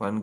1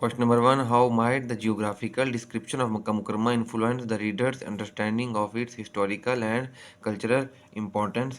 Question number 1. How might the geographical description of Makkah Mukarramah influence the reader's understanding of its historical and cultural importance?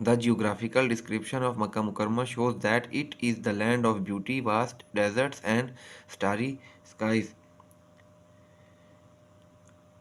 The geographical description of Makkah Mukarramah shows that it is the land of beauty, vast deserts and starry skies.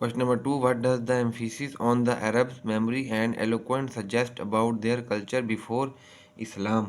Question number 2. What does the emphasis on the Arabs' memory and eloquence suggest about their culture before Islam?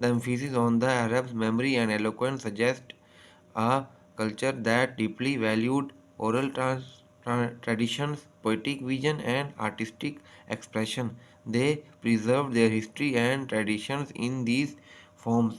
The emphasis on the Arabs' memory and eloquence suggest a culture that deeply valued oral traditions, poetic vision, and artistic expression. They preserved their history and traditions in these forms.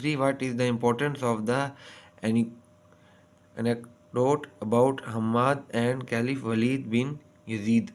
3. What is the importance of the anecdote about Hammad and Caliph Walid bin Yazid?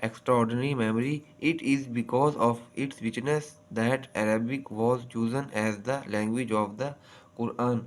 extraordinary memory. It is because of its richness that Arabic was chosen as the language of the Quran.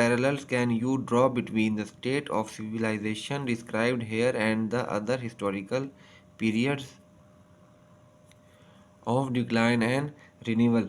parallels can you draw between the state of civilization described here and the other historical periods of decline and renewal?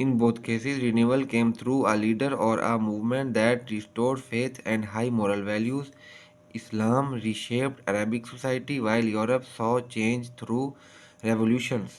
In both cases, renewal came through a leader or a movement that restored faith and high moral values. Islam reshaped Arabic society while Europe saw change through revolutions.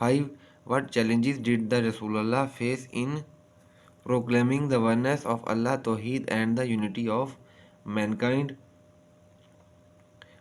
5. What challenges did the Rasulullah face in proclaiming the oneness of Allah, Tawheed and the unity of mankind?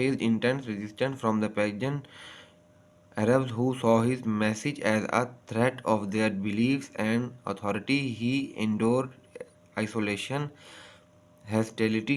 faced intense resistance from the pagan Arabs who saw his message as a threat of their beliefs and authority. He endured isolation, hostility.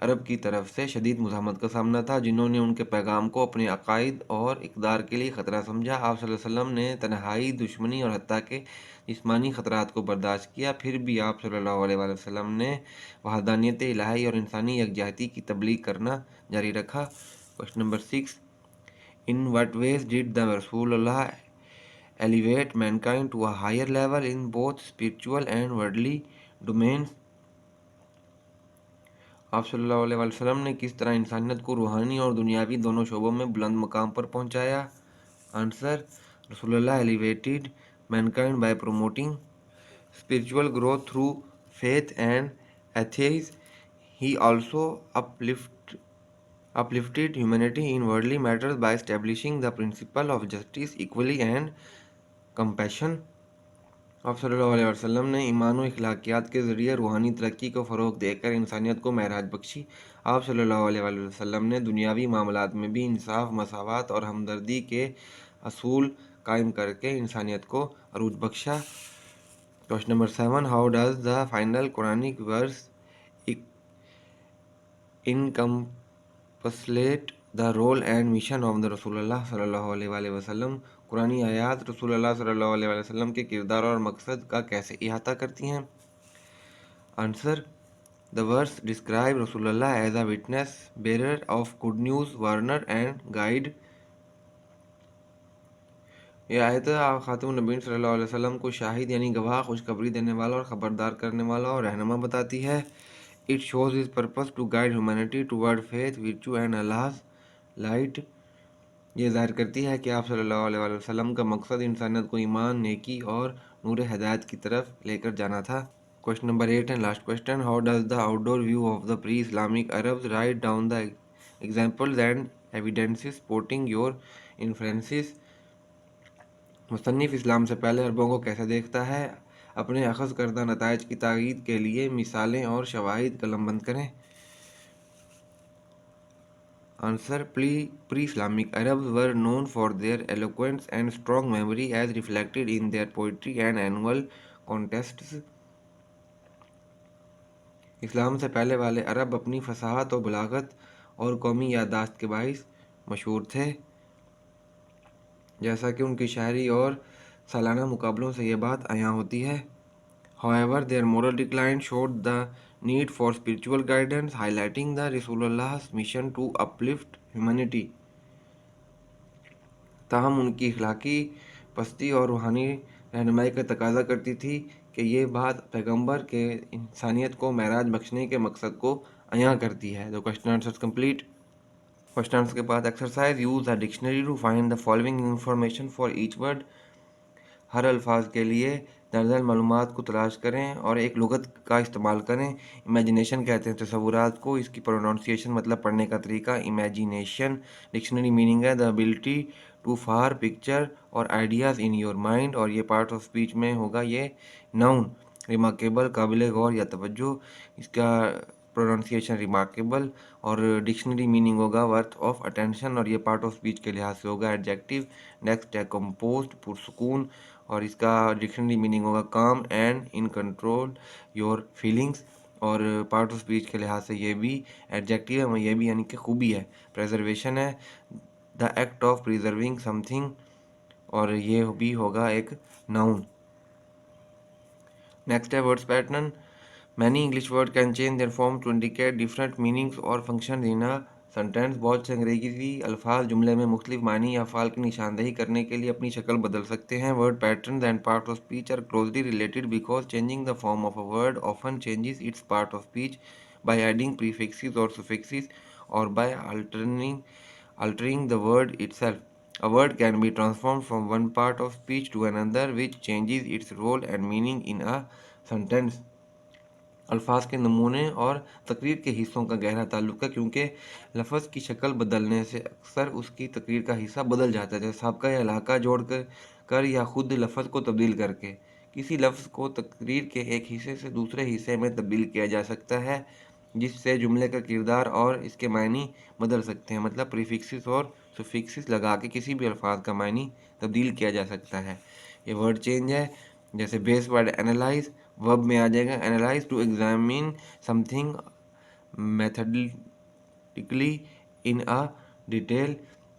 عرب کی طرف سے شدید مزاحمت کا سامنا تھا، جنہوں نے ان کے پیغام کو اپنے عقائد اور اقدار کے لیے خطرہ سمجھا۔ آپ صلی اللہ علیہ وسلم نے تنہائی، دشمنی اور حتیٰ کہ جسمانی خطرات کو برداشت کیا، پھر بھی آپ صلی اللہ علیہ وآلہ وسلم نے وحدانیت الہی اور انسانی یکجہتی کی تبلیغ کرنا جاری رکھا۔ Question number 6، In what ways did the Rasulullah elevate mankind to a higher level in both spiritual and worldly domains؟ آپ صلی اللہ علیہ وسلم نے کس طرح انسانیت کو روحانی اور دنیاوی دونوں شعبوں میں بلند مقام پر پہنچایا؟ آنسر، رسول اللہ elevated mankind by promoting spiritual growth through faith and atheism. He also uplifted humanity in worldly matters by establishing the principle of justice, equality and compassion. آپ صلی اللہ علیہ وسلم نے ایمان و اخلاقیات کے ذریعے روحانی ترقی کو فروغ دے کر انسانیت کو معراج بخشی۔ آپ صلی اللہ علیہ وسلم نے دنیاوی معاملات میں بھی انصاف، مساوات اور ہمدردی کے اصول قائم کر کے انسانیت کو عروج بخشا۔ Question number 7، How does the final Quranic verse encapsulate the role and mission of the رسول اللہ صلی اللہ علیہ وآلہ وسلم؟ قرآنی آیات رسول اللہ صلی اللہ علیہ وآلہ وسلم کے کردار اور مقصد کا کیسے احاطہ کرتی ہیں؟ آنسر، The verse describe رسول اللہ as a witness, bearer of good news, warner and guide. یہ آیت خاتم النبیین صلی اللہ علیہ وسلم کو شاہد یعنی گواہ، خوشخبری دینے والا اور خبردار کرنے والا اور رہنما بتاتی ہے۔ It shows his purpose to guide humanity toward faith, virtue and Allah's light. یہ ظاہر کرتی ہے کہ آپ صلی اللہ علیہ وآلہ وسلم کا مقصد انسانیت کو ایمان، نیکی اور نور ہدایت کی طرف لے کر جانا تھا۔ Question number 8 and last question, How does the outdoor view of the pre-Islamic Arabs write down the examples and evidences supporting your inferences؟ مصنف اسلام سے پہلے عربوں کو کیسے دیکھتا ہے؟ اپنے اخذ کردہ نتائج کی تائید کے لیے مثالیں اور شواہد قلم بند کریں۔ Answer, pre-Islamic Arabs were known for their eloquence and strong memory as reflected in their poetry and annual contests. اسلام سے پہلے والے عرب اپنی فصاحت و بلاغت اور قومی یادداشت کے باعث مشہور تھے، جیسا کہ ان کی شاعری اور سالانہ مقابلوں سے یہ بات عیاں ہوتی ہے۔ However, their moral decline showed the need for spiritual guidance, highlighting the Rasulullah's mission to uplift humanity. تاہم ان کی اخلاقی پستی اور روحانی رہنمائی کا تقاضا کرتی تھی کہ یہ بات پیغمبر کے انسانیت کو معراج بخشنے کے مقصد کو عیاں کرتی ہے۔ تو question answers complete. Question answer کے بعد exercise, use a dictionary to find the following information for each word. ہر الفاظ کے لیے درج معلومات کو تلاش کریں اور ایک لغت کا استعمال کریں۔ امیجینیشن کہتے ہیں تصورات کو، اس کی پروننسیشن مطلب پڑھنے کا طریقہ، امیجینیشن۔ ڈکشنری میننگ ہے the ability to for picture اور آئیڈیاز ان یور مائنڈ، اور یہ پارٹ آف اسپیچ میں ہوگا۔ یہ ناؤن، ریمارکیبل، قابل غور یا توجہ، اس کا پروننسیشن ریمارکیبل، اور ڈکشنری میننگ ہوگا ورتھ آف اٹینشن، اور یہ پارٹ آف اسپیچ کے لحاظ سے ہوگا ایڈجیکٹیو۔ نیکسٹ ہے کمپوزڈ، پرسکون، اور اس کا ڈکشنری میننگ ہوگا کام and in control your feelings, اور پارٹ آف اسپیچ کے لحاظ سے یہ بھی ایڈجیکٹیو ہے، یہ بھی یعنی کہ خوبی ہے۔ پریزرویشن ہے the act of preserving something, اور یہ بھی ہوگا ایک ناؤن۔ نیکسٹ ہے words pattern. Many English word can change their form to indicate different meanings اور فنکشن ان اے سینٹینس۔ بہت سے انگریزی الفاظ جملے میں مختلف معنی یا افعال کی نشاندہی کرنے کے لیے اپنی شکل بدل سکتے ہیں۔ Word patterns and part of speech are closely related because changing the form of a word often changes its part of speech by adding prefixes اور سفکسز اور by altering the word itself. A word can be transformed from one part of speech to another which changes its role and meaning in a sentence. الفاظ کے نمونے اور تقریر کے حصوں کا گہرا تعلق ہے، کیونکہ لفظ کی شکل بدلنے سے اکثر اس کی تقریر کا حصہ بدل جاتا ہے، جیسے سابقہ یا علاقہ جوڑ کر یا خود لفظ کو تبدیل کر کے۔ کسی لفظ کو تقریر کے ایک حصے سے دوسرے حصے میں تبدیل کیا جا سکتا ہے، جس سے جملے کا کردار اور اس کے معنی بدل سکتے ہیں، مطلب پریفکسز اور سفکسز لگا کے کسی بھی الفاظ کا معنی تبدیل کیا جا سکتا ہے۔ یہ ورڈ چینج ہے، جیسے بیس ورڈ انالائز، ورب میں آ جائے گا analyse to examine something methodically in a detail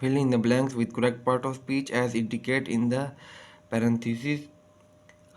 fill in the blanks with correct part of speech as indicate in the parenthesis,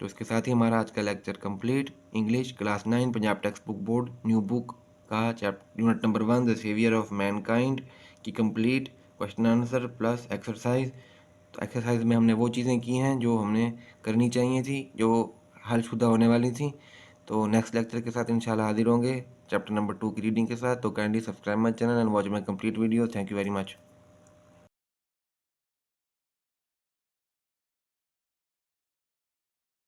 تو اس کے ساتھ ہی ہمارا آج کا lecture complete. English class 9 Punjab textbook board new book کا unit number 1 the saviour of mankind کی complete question answer plus exercise. تو exercise میں ہم نے وہ چیزیں کی ہیں جو ہم نے کرنی چاہیے تھی، جو حل شدہ ہونے والی تھیں. تو نیکسٹ لیکچر کے ساتھ انشاءاللہ حاضر ہوں گے چیپٹر نمبر 2 کی ریڈنگ کے ساتھ. تو kindly subscribe my channel and watch my complete video. Thank you very much.